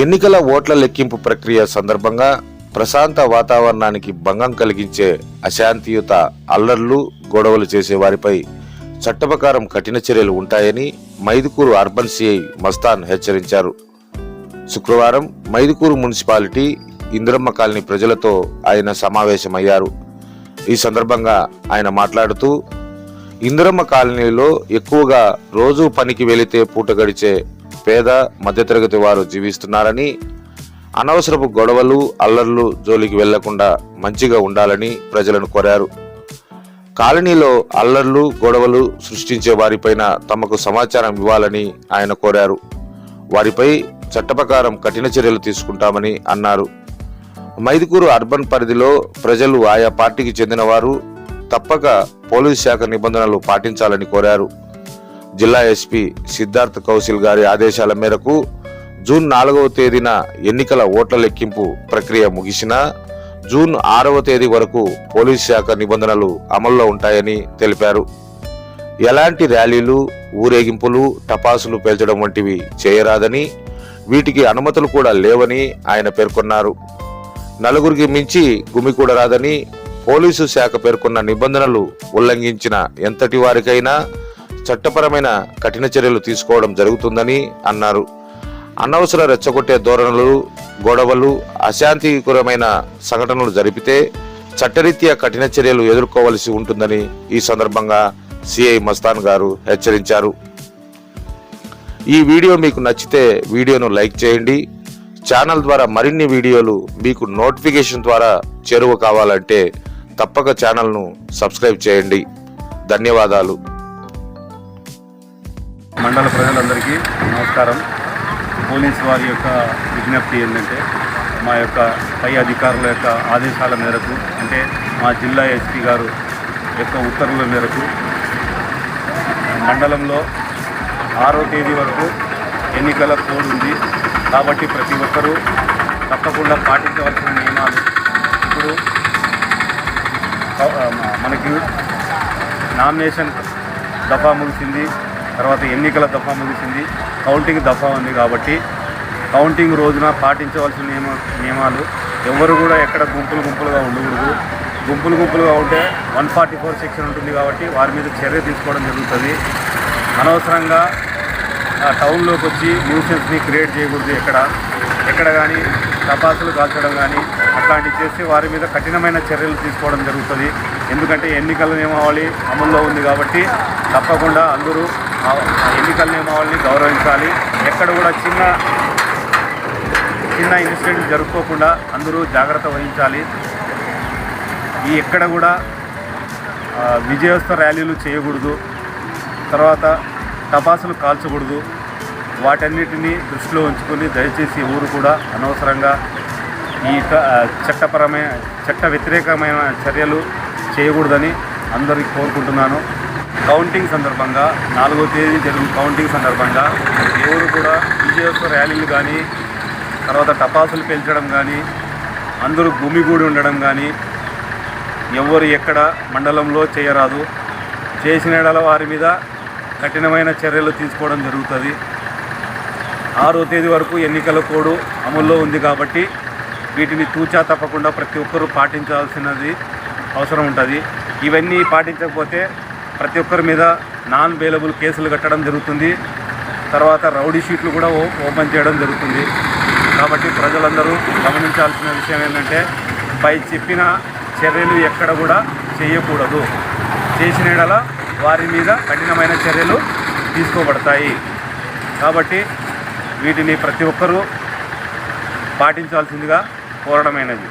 ఎన్నికల ఓట్ల లెక్కింపు ప్రక్రియ సందర్భంగా ప్రశాంత వాతావరణానికి భంగం కలిగించే అశాంతియుత అల్లర్లు, గొడవలు చేసే వారిపై చట్టప్రకారం కఠిన చర్యలు ఉంటాయని మైదుకూరు అర్బన్ సిఐ మస్తాన్ హెచ్చరించారు. శుక్రవారం మైదుకూరు మున్సిపాలిటీ ఇందిరమ్మ కాలనీ ప్రజలతో ఆయన సమావేశమయ్యారు. ఈ సందర్భంగా ఆయన మాట్లాడుతూ, ఇందిరమ్మ కాలనీలో ఎక్కువగా రోజు పనికి వెళితే పూట గడిచే పేద మధ్యతరగతి వారు జీవిస్తున్నారని, అనవసరపు గొడవలు, అల్లర్లు జోలికి వెళ్లకుండా మంచిగా ఉండాలని ప్రజలను కోరారు. కాలనీలో అల్లర్లు, గొడవలు సృష్టించే వారిపైన తమకు సమాచారం ఇవ్వాలని ఆయన కోరారు. వారిపై చట్టప్రకారం కఠిన చర్యలు తీసుకుంటామని అన్నారు. మైదుకూరు అర్బన్ పరిధిలో ప్రజలు ఆయా పార్టీకి చెందిన వారు తప్పక పోలీసు శాఖ నిబంధనలు పాటించాలని కోరారు. జిల్లా ఎస్పీ సిద్ధార్థ్ కౌశల్ గారి ఆదేశాల మేరకు జూన్ 4వ తేదీన ఎన్నికల ఓట్ల లెక్కింపు ప్రక్రియ ముగిసినా జూన్ 6వ తేదీ వరకు పోలీసు శాఖ నిబంధనలు అమల్లో ఉంటాయని తెలిపారు. ఎలాంటి ర్యాలీలు, ఊరేగింపులు, టపాసులు పేల్చడం వంటివి చేయరాదని, వీటికి అనుమతులు కూడా లేవని ఆయన పేర్కొన్నారు. నలుగురికి మించి గుమికూడరాదని, పోలీసు శాఖ పేర్కొన్న నిబంధనలు ఉల్లంఘించిన ఎంతటి వారికైనా చట్టపరమైన కఠిన చర్యలు తీసుకోవడం జరుగుతుందని అన్నారు. అనవసర రెచ్చగొట్టే ధోరణులు, గొడవలు, అశాంతికరమైన సంఘటనలు జరిపితే చట్టరీత్యా కఠిన చర్యలు ఎదుర్కోవలసి ఉంటుందని ఈ సందర్భంగా సిఐ మస్తాన్ గారు హెచ్చరించారు. ఈ వీడియో మీకు నచ్చితే వీడియోను లైక్ చేయండి. ఛానల్ ద్వారా మరిన్ని వీడియోలు మీకు నోటిఫికేషన్ ద్వారా చేరువ కావాలంటే తప్పక ఛానల్ను సబ్స్క్రైబ్ చేయండి. ధన్యవాదాలు. మండల ప్రజలందరికీ నమస్కారం. పోలీసు వారి యొక్క విజ్ఞప్తి ఏంటంటే, మా యొక్క పై అధికారుల యొక్క ఆదేశాల మేరకు, అంటే మా జిల్లా ఎస్పీ గారు యొక్క ఉత్తర్వుల మేరకు మండలంలో 6వ తేదీ వరకు ఎన్నికల కోడ్ ఉంది. కాబట్టి ప్రతి ఒక్కరూ తప్పకుండా పాటించవలసిన నియమాలు, ఇప్పుడు మనకి నామినేషన్ దఫా ముగిసింది, తర్వాత ఎన్నికల దఫా ముగిసింది, కౌంటింగ్ దఫా ఉంది. కాబట్టి కౌంటింగ్ రోజున పాటించవలసిన నియమాలు, ఎవరు కూడా ఎక్కడ గుంపులుగా ఉండకూడదు. గుంపులుగా ఉంటే 144 సెక్షన్ ఉంటుంది. కాబట్టి వారి మీద చర్య తీసుకోవడం జరుగుతుంది. అనవసరంగా టౌన్లోకి వచ్చి న్యూసెన్స్ని క్రియేట్ చేయకూడదు. ఎక్కడ కానీ టపాసులు కాల్చడం కానీ అట్లాంటివి చేస్తే వారి మీద కఠినమైన చర్యలు తీసుకోవడం జరుగుతుంది. ఎందుకంటే ఎన్నికల నియమావళి అమల్లో ఉంది. కాబట్టి తప్పకుండా అందరూ ఎన్నికల నియమావళిని గౌరవించాలి. ఎక్కడ కూడా చిన్న ఇన్సిడెంట్ జరుపుకోకుండా అందరూ జాగ్రత్త వహించాలి. ఎక్కడ కూడా విజయోత్సవ ర్యాలీలు చేయకూడదు. తర్వాత టపాసులు కాల్చకూడదు. వాటన్నిటినీ దృష్టిలో ఉంచుకొని దయచేసి ఊరు కూడా అనవసరంగా ఈ చట్ట వ్యతిరేకమైన చర్యలు చేయకూడదని అందరికీ కోరుకుంటున్నాను. కౌంటింగ్ సందర్భంగా 4వ తేదీ జరిగిన కౌంటింగ్ సందర్భంగా ఎవరు కూడా విజయోత్సవ ర్యాలీలు కానీ, తర్వాత టపాసులు పెంచడం కానీ, అందరూ గుమిగూడి ఉండడం కానీ ఎవరు ఎక్కడ మండలంలో చేయరాదు. చేసిన వారి మీద కఠినమైన చర్యలు తీసుకోవడం జరుగుతుంది. 6వ తేదీ వరకు ఎన్నికల కోడ్ అమల్లో ఉంది. కాబట్టి వీటిని తూచా తప్పకుండా ప్రతి ఒక్కరూ పాటించాల్సినది అవసరం ఉంటుంది. ఇవన్నీ పాటించకపోతే ప్రతి ఒక్కరి మీద నాన్ బెయిలబుల్ కేసులు కట్టడం జరుగుతుంది. తర్వాత రౌడీ షీట్లు కూడా ఓపెన్ చేయడం జరుగుతుంది. కాబట్టి ప్రజలందరూ గమనించాల్సిన విషయం ఏంటంటే, పై చెప్పిన చర్యలు ఎక్కడ కూడా చేయకూడదు. చేసిన యెడల వారి మీద కఠినమైన చర్యలు తీసుకోబడతాయి. కాబట్టి వీటిని ప్రతి ఒక్కరూ పాటించాల్సిందిగా కోరడమైనది.